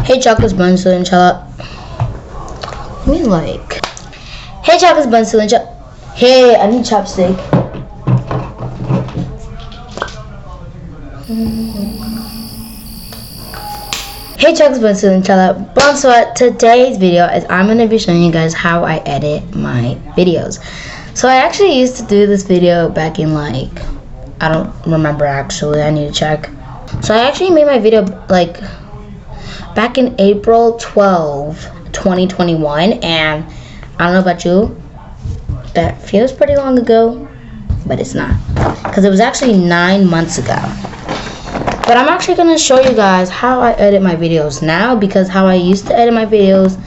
Hey chocolates, buns, inshallah. I mean like. Hey chocolates, buns, inshallah. Hey, I need chopstick. Hey chocolates, buns, inshallah. Bonsoir. Today's video is I'm gonna be showing you guys how I edit my videos. So I actually used to do this video back in like, I don't remember actually. I need to check. So I actually made my video like back in April 12, 2021, and I don't know about you, that feels pretty long ago, but it's not, because it was actually 9 months ago. But I'm actually going to show you guys how I edit my videos now, because how I used to edit my videos,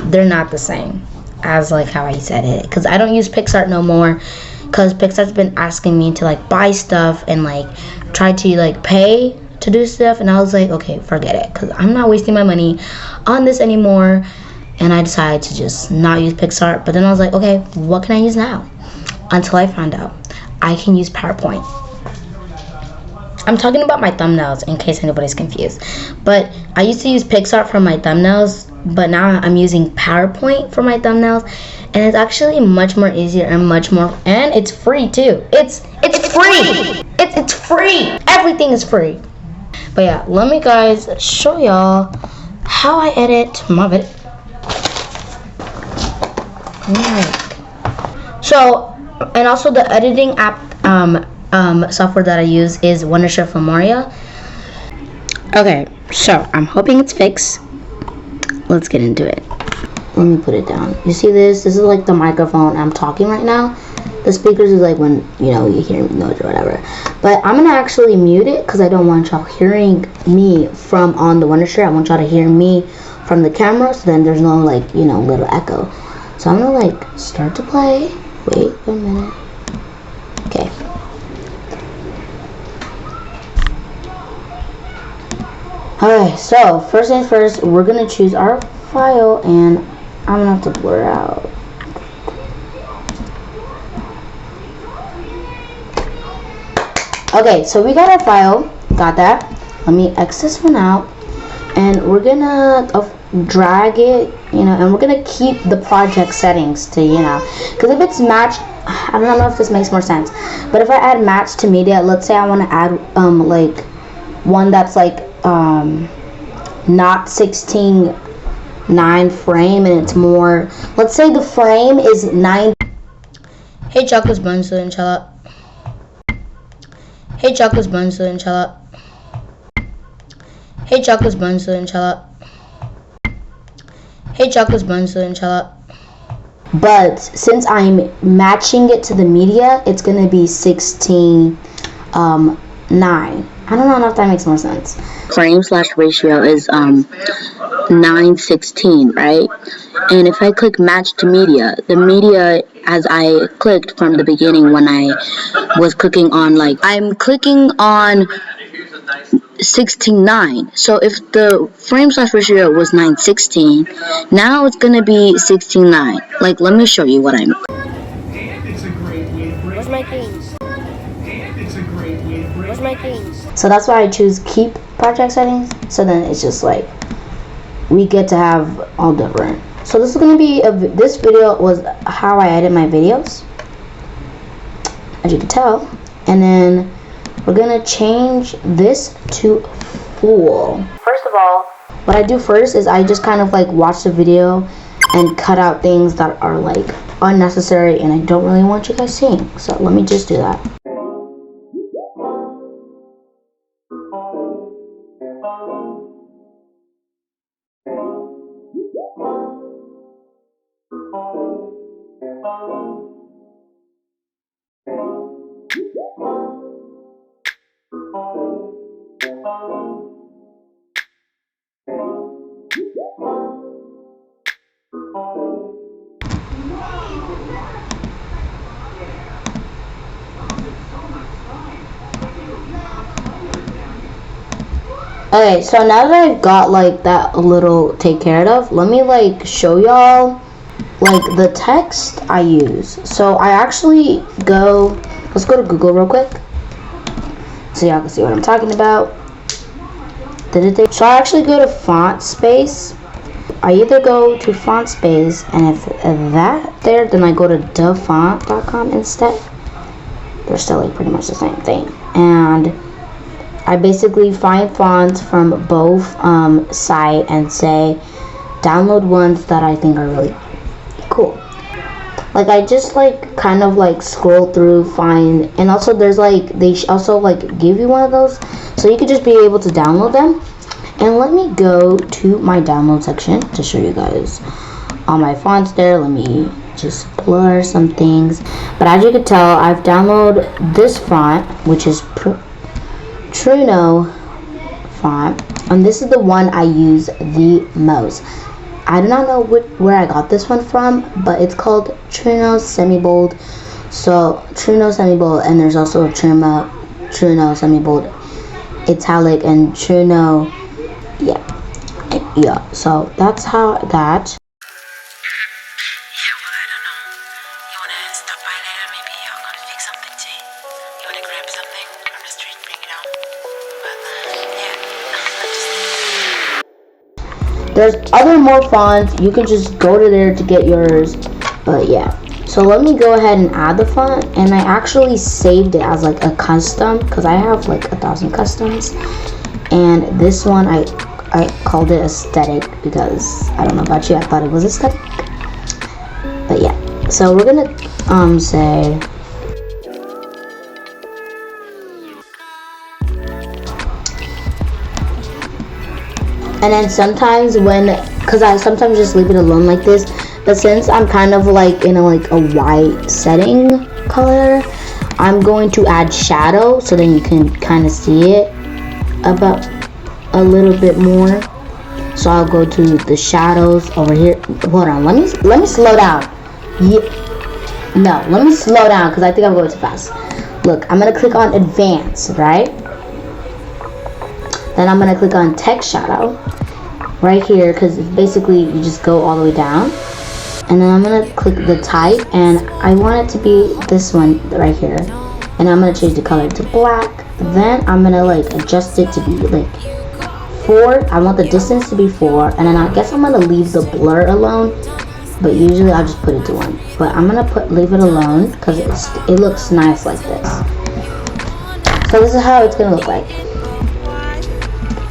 they're not the same as like how I used to edit it, because I don't use PixArt no more, because PixArt's been asking me to like buy stuff and like try to like pay to do stuff, and I was like, okay, forget it, because I'm not wasting my money on this anymore. And I decided to just not use PixArt. But then I was like, okay, what can I use now? Until I found out I can use PowerPoint. I'm talking about my thumbnails in case anybody's confused, but I used to use PixArt for my thumbnails, but now I'm using PowerPoint for my thumbnails, and it's actually much more easier and much more, and it's free too. It's free. It's free. Everything is free. But yeah, let me guys show y'all how I edit my video. So, and also the editing app software that I use is Wondershare for Moria. Okay, so I'm hoping it's fixed. Let's get into it. Let me put it down. You see this? This is like the microphone I'm talking right now. The speakers is like when, you know, you hear noise or whatever. But I'm gonna actually mute it because I don't want y'all hearing me from on the Wondershare. I want y'all to hear me from the camera, so then there's no like, you know, little echo. So I'm gonna like start to play. Wait a minute. Okay. Alright, so first things first, we're gonna choose our file, and I'm gonna have to blur out. Okay, so we got our file, got that. Let me X this one out, and we're gonna drag it, you know, and we're gonna keep the project settings to, you know, because if it's matched, I don't know if this makes more sense, but if I add match to media, let's say I want to add like one that's like not 16:9 frame, and it's more, let's say the frame is 9. Hey chocolates, buns, inshallah. Hey chocolates, buns, inshallah. Hey chocolates, buns, inshallah. Hey chocolates, buns, inshallah. But since I'm matching it to the media, it's gonna be 16:9. I don't know if that makes more sense. Frame/ratio is 9:16, right? And if I click match to media, the media, as I clicked from the beginning when I was clicking on, like, I'm clicking on 16:9. So if the frame/ratio was 9:16, now it's gonna be 16:9. Like, let me show you what I mean. Where's my things? Where's my things? So that's why I choose keep project settings. So then it's just like we get to have all different. So this is gonna be this video was how I edit my videos, as you can tell, and then we're gonna change this to full. First of all, what I do first is I just kind of like watch the video and cut out things that are like unnecessary and I don't really want you guys seeing. So let me just do that. Okay, so now that I've got like that a little take care of, let me like show y'all like the text I use. So I actually let's go to Google real quick so y'all can see what I'm talking about. So I actually go to font space. I either go to font space, and if that there, then I go to defont.com instead. They're still like pretty much the same thing. And I basically find fonts from both site and say download ones that I think are really cool. Like I just like kind of like scroll through, find, and also there's like they also like give you one of those, so you could just be able to download them. And let me go to my download section to show you guys all my fonts there. Let me just blur some things. But as you can tell, I've downloaded this font, which is Truno font, and this is the one I use the most. I do not know where I got this one from, but it's called Truno Semi-Bold. So Truno Semi-Bold, and there's also Truno Semi-Bold Italic and Truno, yeah. So that's how that. There's other more fonts. You can just go to there to get yours. But yeah. So let me go ahead and add the font. And I actually saved it as like a custom, because I have like 1,000 customs. And this one I called it aesthetic because I don't know about you, I thought it was aesthetic. But yeah. So we're gonna say and then sometimes because I sometimes just leave it alone like this, but since I'm kind of like in a white setting color, I'm going to add shadow so then you can kind of see it about a little bit more. So I'll go to the shadows over here. Hold on, let me slow down. Let me slow down because I think I'm going too fast. Look, I'm gonna click on advanced, right? Then I'm gonna click on text shadow right here, because basically you just go all the way down, and then I'm gonna click the type, and I want it to be this one right here, and I'm gonna change the color to black. Then I'm gonna adjust it to be 4. I want the distance to be 4, and then I guess I'm gonna leave the blur alone, but usually I'll just put it to 1. But I'm gonna leave it alone because it looks nice like this. So this is how it's gonna look like.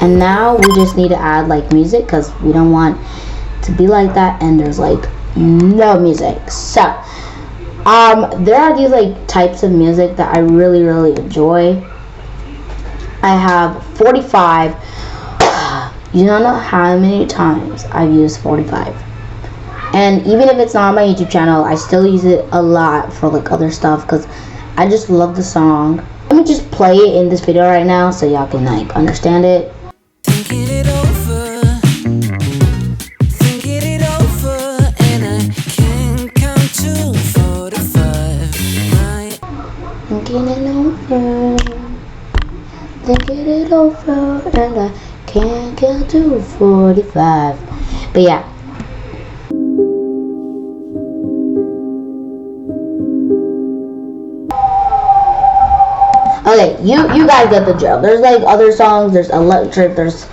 And now we just need to add music because we don't want to be like that and there's no music. So there are these types of music that I really enjoy. I have 45. You don't know how many times I've used 45. And even if it's not on my YouTube channel, I still use it a lot for other stuff because I just love the song. Let me just play it in this video right now so y'all can understand it. Thinking it over, and I can't count to 45. Thinking it over, and I can't count to 45. But yeah. Okay, you guys get the drill. There's other songs, there's electric, there's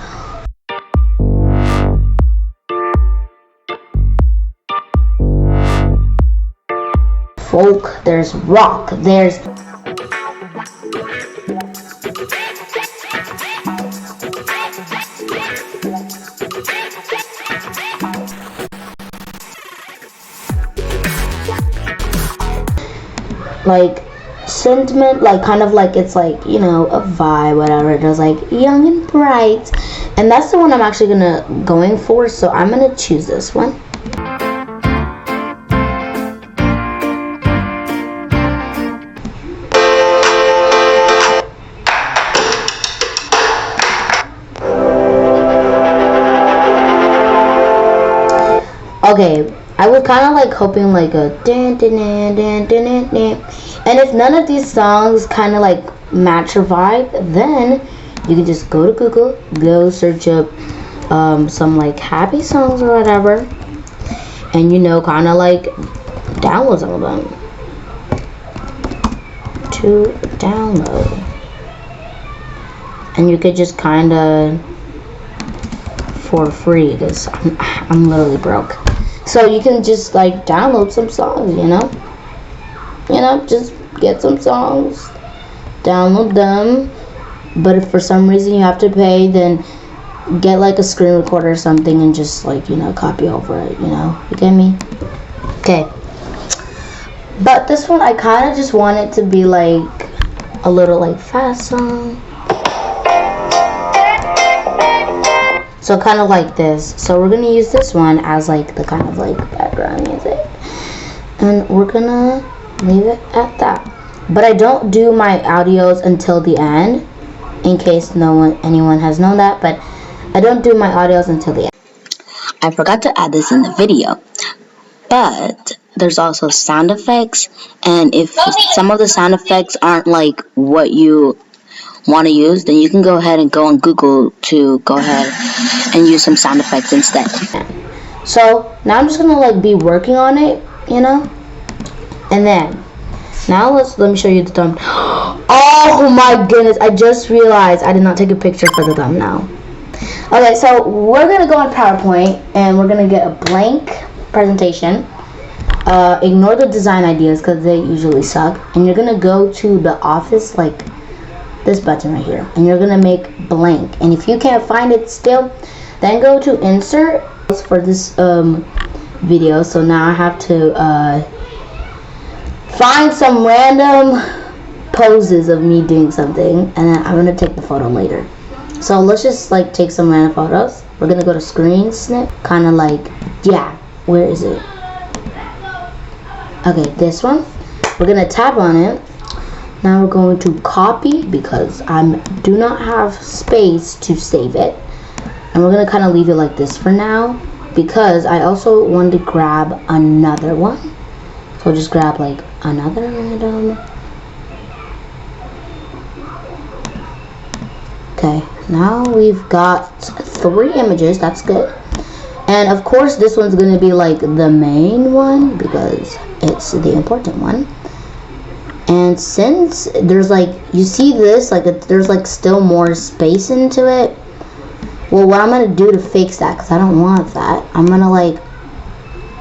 folk, there's rock, there's sentiment, it's a vibe, whatever. There's young and bright, and that's the one I'm actually going for, so I'm gonna choose this one. Okay, I was kind of hoping a dan dan dan dan dan dan. And if none of these songs kind of match your vibe, then you can just go to Google, go search up some happy songs or whatever, and kind of download some of them to download. And you could just kind of for free because I'm literally broke. So you can just like download some songs, you know, just get some songs, download them. But if for some reason you have to pay, then get like a screen recorder or something and just like, you know, copy over it, you know, you get me? Okay. But this one I kind of just want it to be like a little like fast song. So kind of like this. So we're gonna use this one as like the kind of like background music, and we're gonna leave it at that. But I don't do my audios until the end, in case anyone has known that. But I don't do my audios until the end. I forgot to add this in the video, but there's also sound effects, and if some of the sound effects aren't like what you want to use, then you can go ahead and go on Google to go ahead and use some sound effects instead. So now I'm just gonna like be working on it, you know, and then now let me show you the thumbnail. Oh my goodness, I just realized I did not take a picture for the thumbnail. Okay, so we're gonna go on PowerPoint and we're gonna get a blank presentation. Ignore the design ideas because they usually suck, and you're gonna go to the office, like this button right here, and you're gonna make blank. And if you can't find it still, then go to insert for this video. So now I have to find some random poses of me doing something, and then I'm gonna take the photo later. So let's just like take some random photos. We're gonna go to screen snip, kind of like, yeah, where is it? Okay, this one. We're gonna tap on it. Now we're going to copy because I do not have space to save it, and we're gonna kind of leave it like this for now because I also want to grab another one. So just grab like another random. Okay, now we've got 3 images. That's good. And of course this one's gonna be like the main one because it's the important one. And since there's like, you see this, like there's like still more space into it. Well, what I'm gonna do to fix that, because I don't want that, I'm gonna like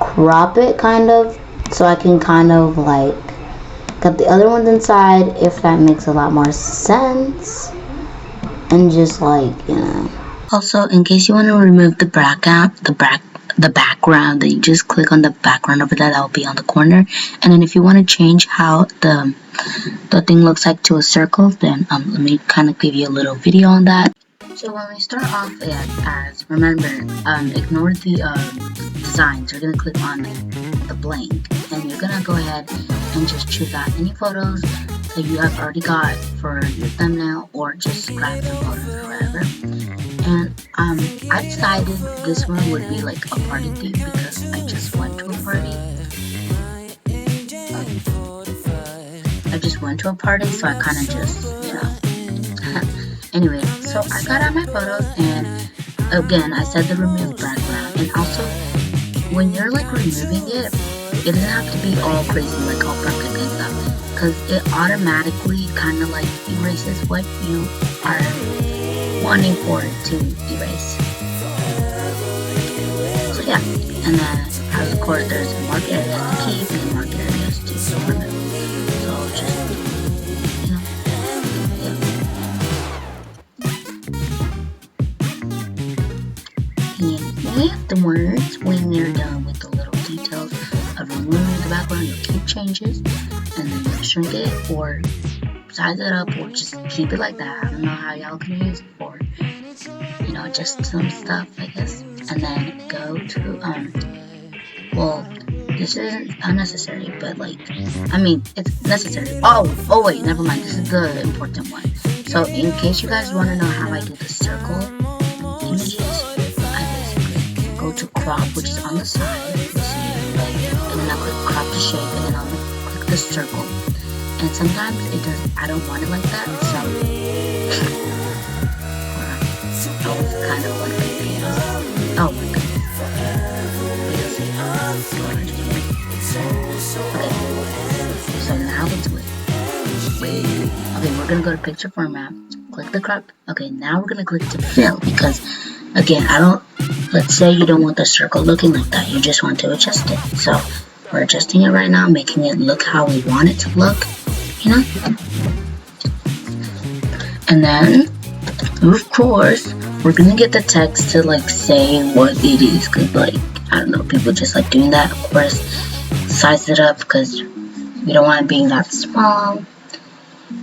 crop it kind of, so I can kind of like got the other ones inside, if that makes a lot more sense. And just like, you know. Also, in case you want to remove the background, then you just click on the background over there. That will be on the corner. And then if you want to change how the thing looks like to a circle, then let me kind of give you a little video on that. So when we start off as remember, ignore the designs. You're gonna click on the blank, and you're gonna go ahead and just choose out any photos that you have already got for your thumbnail, or just grab some photos or whatever. And I decided this one would be like a party theme because I just went to a party. So I kind of just, you know. Anyway, so I got out my photos, and again, I said the remove background. And also, when you're like removing it, it doesn't have to be all crazy, like all perfect and stuff, because it automatically kind of like erases what you are wanting for it to erase. So yeah, and then of course there's mark areas to keep and mark areas to remove. So just, you know, yeah. And afterwards, when you're done with the little details of removing the background, you'll keep changes, and then you'll shrink it or size it up, or just keep it like that. I don't know how y'all can use it for, you know, just some stuff, I guess. And then go to well, this isn't unnecessary, but like, I mean, it's necessary. Oh wait, never mind, this is the important one. So in case you guys want to know how I do the circle images, I basically go to crop, which is on the side, and then I click crop to shape, and then I'll click the circle. And sometimes it does, I don't want it like that, so I was kind of like confused. Oh my goodness. Okay, so now it's with. Okay, we're gonna go to picture format, click the crop. Okay, now we're gonna click to fill, because again, I don't let's say you don't want the circle looking like that, you just want to adjust it. So we're adjusting it right now, making it look how we want it to look, you know? And then, of course, we're gonna get the text to like say what it is, cause like, I don't know, people just like doing that. Of course, size it up because we don't want it being that small.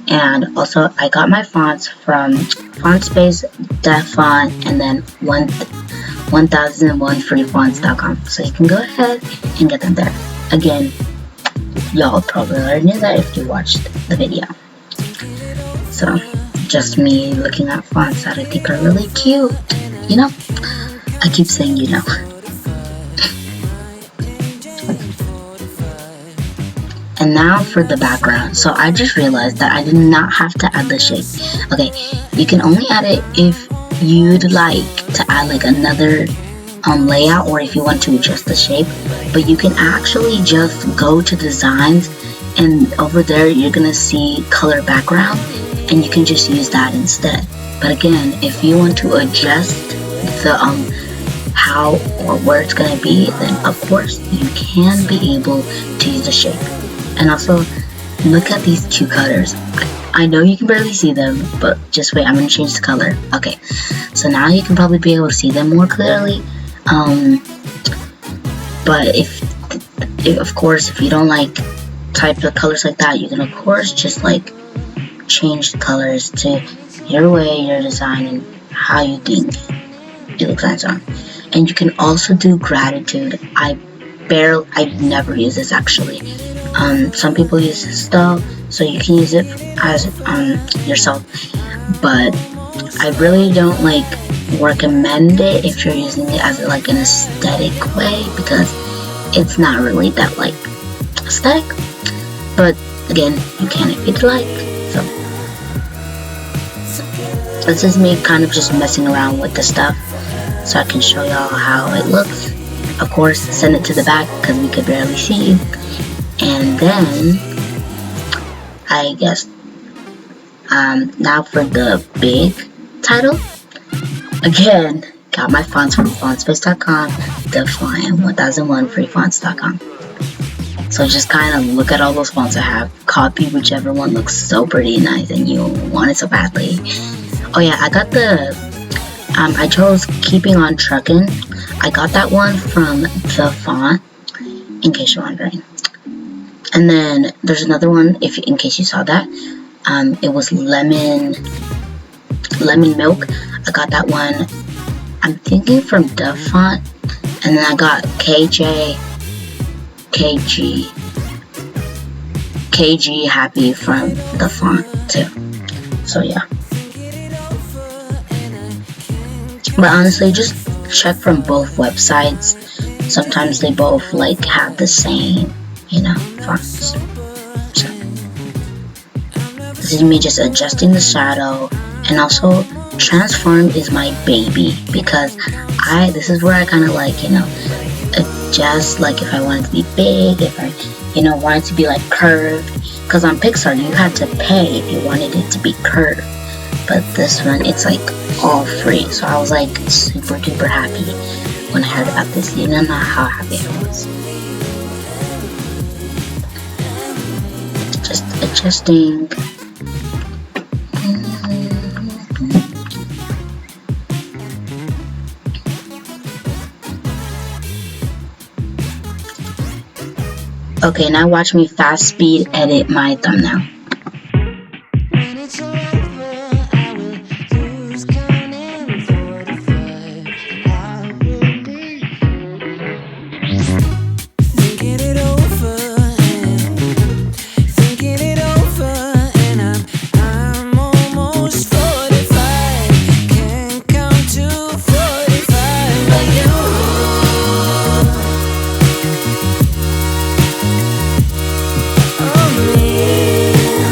And also, I got my fonts from FontSpace, DefFont, and then 1001freefonts.com. So you can go ahead and get them there. Again, y'all probably already knew that if you watched the video. So, just me looking at fonts that I think are really cute, you know? I keep saying you know. And now for the background. So I just realized that I did not have to add the shape. Okay, you can only add it if you'd like to add like another layout, or if you want to adjust the shape. But you can actually just go to designs, and over there you're gonna see color background, and you can just use that instead. But again, if you want to adjust the how or where it's gonna be, then of course you can be able to use the shape. And also, look at these two colors. I know you can barely see them, but just wait, I'm gonna change the color. Okay, so now you can probably be able to see them more clearly. But if of course, if you don't like type of colors like that, you can of course just like change the colors to your way, your design, and how you think it looks nice on. And you can also do gratitude. I never use this actually. Some people use this though, so you can use it as yourself. But I really don't like recommend it if you're using it as like an aesthetic way, because it's not really that like aesthetic. But again, you can if you'd like. So this is me kind of just messing around with the stuff, so I can show y'all how it looks. Of course, send it to the back because we could barely see you. And then, I guess, now for the big title. Again, got my fonts from fontspace.com, DefFont, and 1001freefonts.com. So just kind of look at all those fonts I have, copy whichever one looks so pretty and nice and you want it so badly. Oh yeah, I got the, I chose Keeping on Truckin'. I got that one from DefFont, in case you're wondering. And then there's another one, in case you saw that. It was lemon milk. I got that one, I'm thinking from DefFont. And then I got KG Happy from DefFont too. So yeah. But honestly, just check from both websites. Sometimes they both like have the same, you know, fonts. So this is me just adjusting the shadow. And also, transform is my baby, because this is where I kind of like, you know, adjust, like if I want it to be big, if I, you know, want it to be like curved. Because on Pixar, you had to pay if you wanted it to be curved. But this one, it's like all free. So I was like super duper happy when I heard about this. You don't know how happy I was. Just adjusting. Okay, now watch me fast speed edit my thumbnail. When it's all over, I will lose count in 45. I will be thinking it over, and I'm almost 45. Can't count to 45 like you. Oh, me.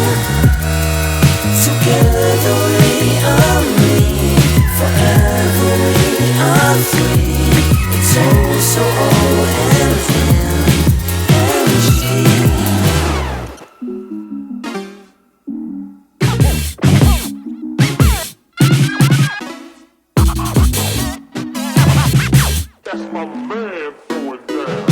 my man throw it down.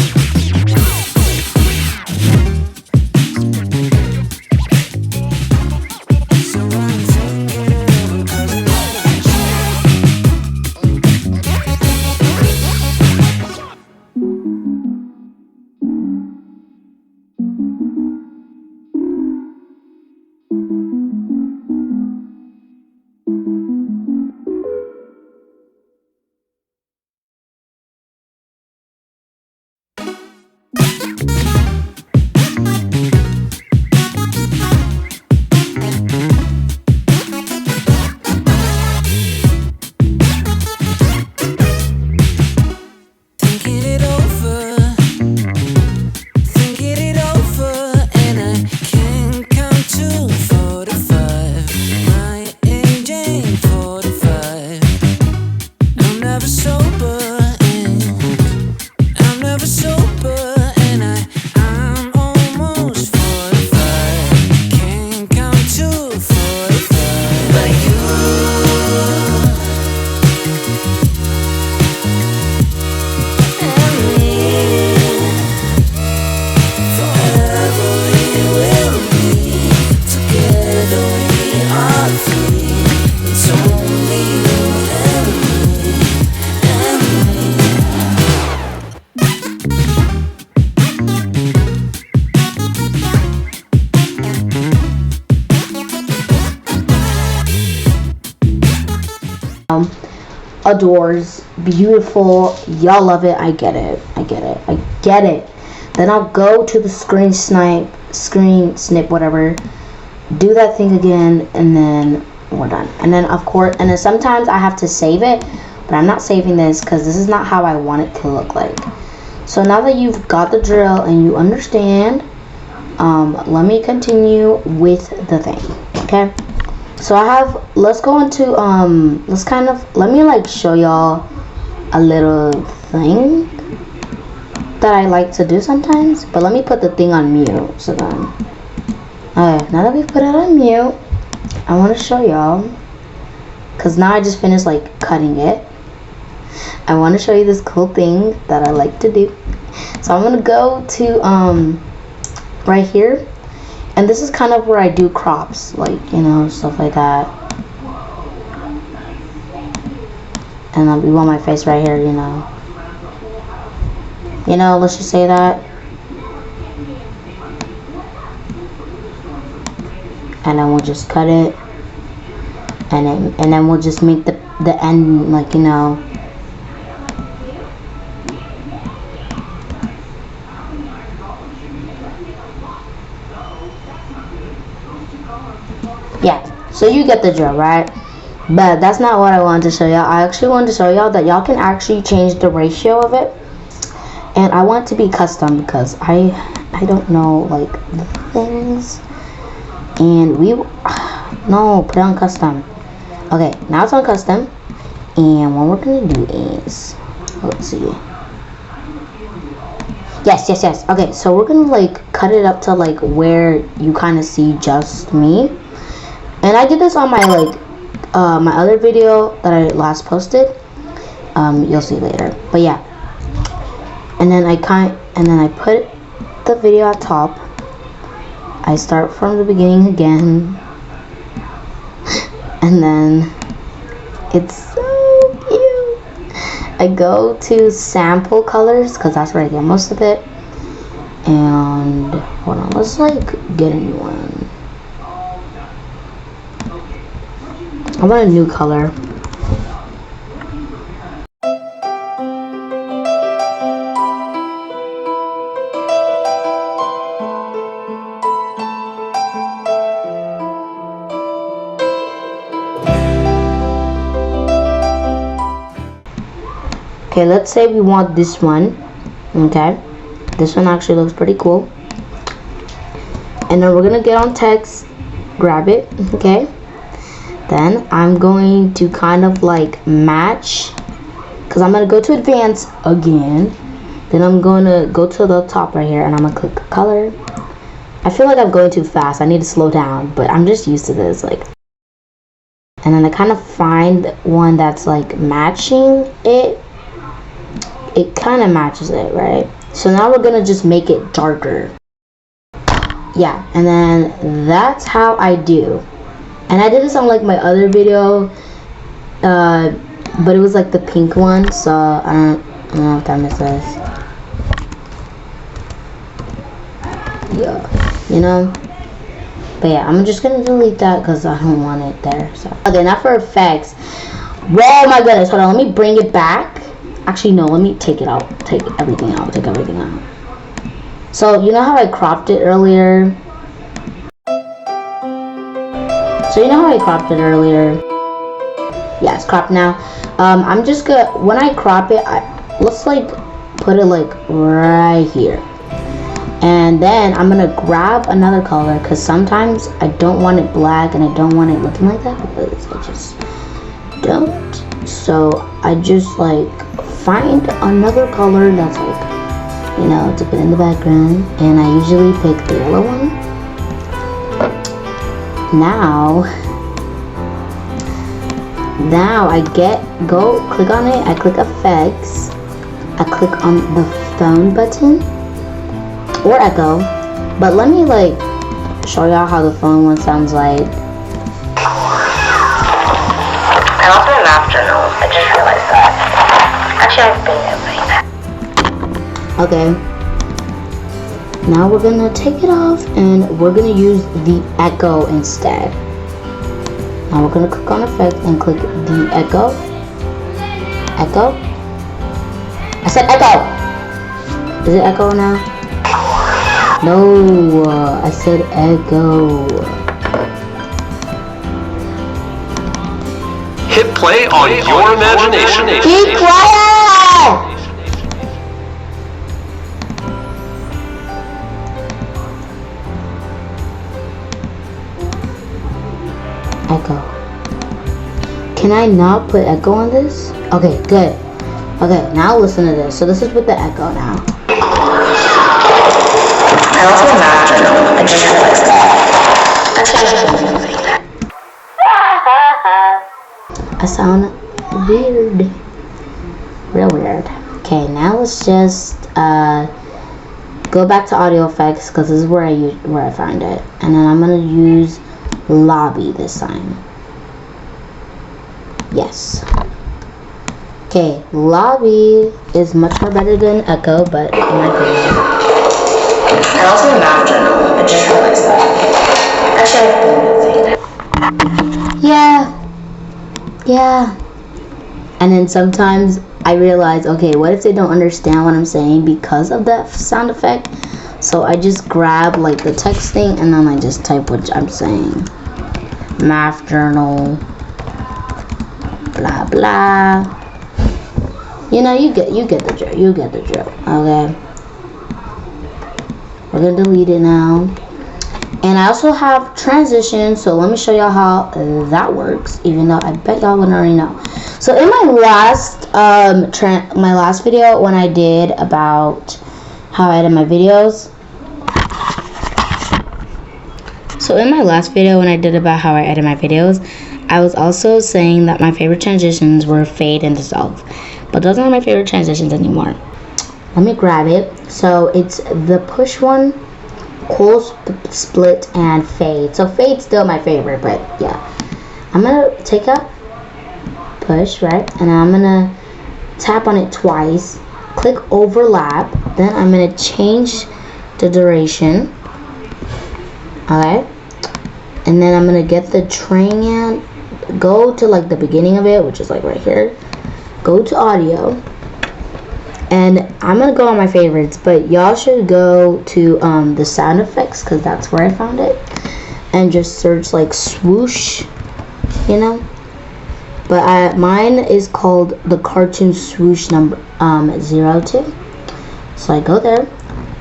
So I'm thinking it over 'cause I know that thinking it over, and I can't count to 45. My age ain't 45. I'm never sober, and I'm never sober, and I'm almost 45. Can't count to 45, but you. Adores, beautiful, y'all love it. I get it. Then I'll go to the screen snip, whatever, do that thing again, and then we're done. And then of course, and then sometimes I have to save it, but I'm not saving this because this is not how I want it to look like. So now that you've got the drill and you understand, let me continue with the thing. Okay, so let's go into let me like show y'all a little thing that I like to do sometimes, but let me put the thing on mute. So then, alright, now that we put it on mute, I want to show y'all, because now I just finished like cutting it. I want to show you this cool thing that I like to do. So I'm gonna go to right here, and this is kind of where I do crops, like, you know, stuff like that. And we want my face right here, you know, let's just say that. And then we'll just cut it, and then we'll just make the end, like, you know, yeah, so you get the drill, right? But that's not what I wanted to show y'all. I actually wanted to show y'all that y'all can actually change the ratio of it, and I want it to be custom because I don't know like the things, and no, put it on custom. Okay, now it's on custom, and what we're gonna do is, let's see, yes, okay, so we're gonna like cut it up to like where you kind of see just me. And I did this on my my other video that I last posted. You'll see later. But yeah. And then I put the video on top. I start from the beginning again. And then it's so cute. I go to sample colors because that's where I get most of it. And hold on, let's like get a new one. I want a new color. Okay, let's say we want this one. Okay, this one actually looks pretty cool. And then we're gonna get on text, grab it. Okay, then I'm going to kind of like match, because I'm gonna go to advanced again. Then I'm gonna go to the top right here and I'm gonna click color. I feel like I'm going too fast. I need to slow down, but I'm just used to this, like. And then I kind of find one that's like matching it. it kind of matches it, right? So now we're gonna just make it darker. Yeah, and then that's how I do. And I did this on like my other video, but it was like the pink one, so I don't know if that makes sense. Yeah, you know. But yeah, I'm just gonna delete that because I don't want it there. So okay, now for effects. Whoa, my goodness! Hold on, let me bring it back. Actually, no, let me take it out. Take everything out. Take everything out. So you know how I cropped it earlier? Yeah, it's cropped now. I'm just gonna, when I crop it, let's like put it like right here. And then I'm gonna grab another color because sometimes I don't want it black and I don't want it looking like that because I just don't. So I just like find another color that's like, you know, to put in the background, and I usually pick the yellow one. Now I click on it, I click effects, I click on the phone button or echo, but let me like show y'all how the phone one sounds like. And also in the afternoon, I just realized that. Actually, I've been doing that. Okay. Now we're gonna take it off and we're gonna use the echo instead. Now we're gonna click on effect and click the echo. Echo? I said echo! Is it echo now? No, I said echo. Hit play on your imagination. Be quiet! Echo. Can I not put echo on this? Okay, good. Okay, now listen to this. So this is with the echo now. And also in the afternoon, I just realized that. Actually, I've been doing that. I sound weird. Real weird. Okay, now let's just go back to audio effects because this is where I find it. And then I'm gonna use lobby this time. Yes. Okay, lobby is much more better than echo, but in my opinion. And also in the afternoon, I just realized that. Actually, I've been doing that. Yeah. And then sometimes I realize, okay, what if they don't understand what I'm saying because of that sound effect? So I just grab like the text thing and then I just type what I'm saying. Math journal, blah blah. You know, you get the drill. You get the drill. Okay. We're gonna delete it now. And I also have transitions, so let me show y'all how that works, even though I bet y'all wouldn't already know. So in my last video when I did about how I edit my videos. So in my last video when I did about how I edit my videos, I was also saying that my favorite transitions were fade and dissolve. But those aren't my favorite transitions anymore. Let me grab it. So it's the push one, cool split, and fade. So fade's still my favorite, but yeah. I'm gonna take up push, right? And I'm gonna tap on it twice, click overlap, then I'm gonna change the duration. Okay. And then I'm gonna get the train and go to like the beginning of it, which is like right here. Go to audio. And I'm gonna go on my favorites, but y'all should go to the sound effects because that's where I found it, and just search like swoosh, you know. But mine is called the cartoon swoosh number 02. So I go there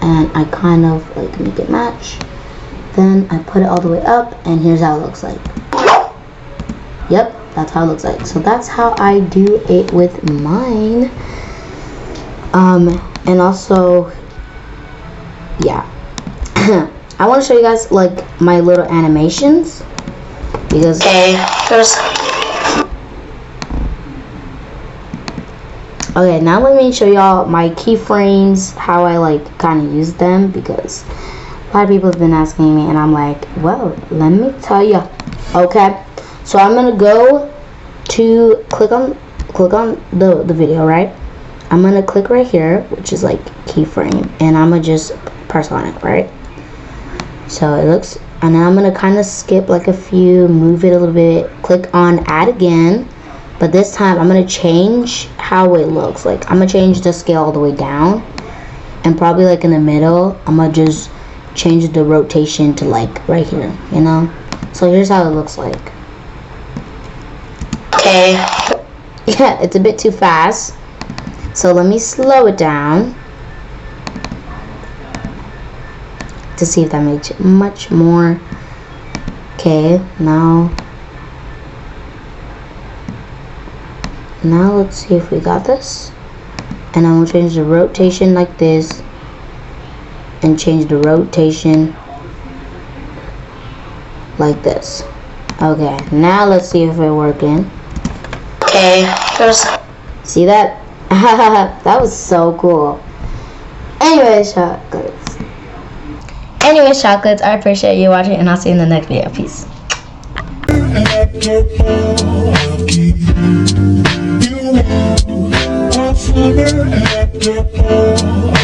and I kind of like make it match. Then I put it all the way up, and here's how it looks like. Yep, that's how it looks like. So that's how I do it with mine. And also, yeah, I want to show you guys like my little animations because Okay, now let me show y'all my keyframes, how I like kind of use them, because a lot of people have been asking me, and I'm like, well, let me tell you. Okay, so I'm gonna go to click on the video, right? I'm gonna click right here, which is like keyframe, and I'm gonna just press on it, right? So it looks, and then I'm gonna kind of skip like a few, move it a little bit, click on add again, but this time I'm gonna change how it looks. Like I'm gonna change the scale all the way down, and probably like in the middle I'm gonna just change the rotation to like right here, you know? So here's how it looks like. Okay. Yeah, it's a bit too fast, so let me slow it down to see if that makes it much more. Okay, now let's see if we got this. And I'm gonna change the rotation like this, and change the rotation like this. Okay, now let's see if it's working. Okay. See that? That was so cool. Anyways, chocolates, I appreciate you watching, and I'll see you in the next video. Peace. After all,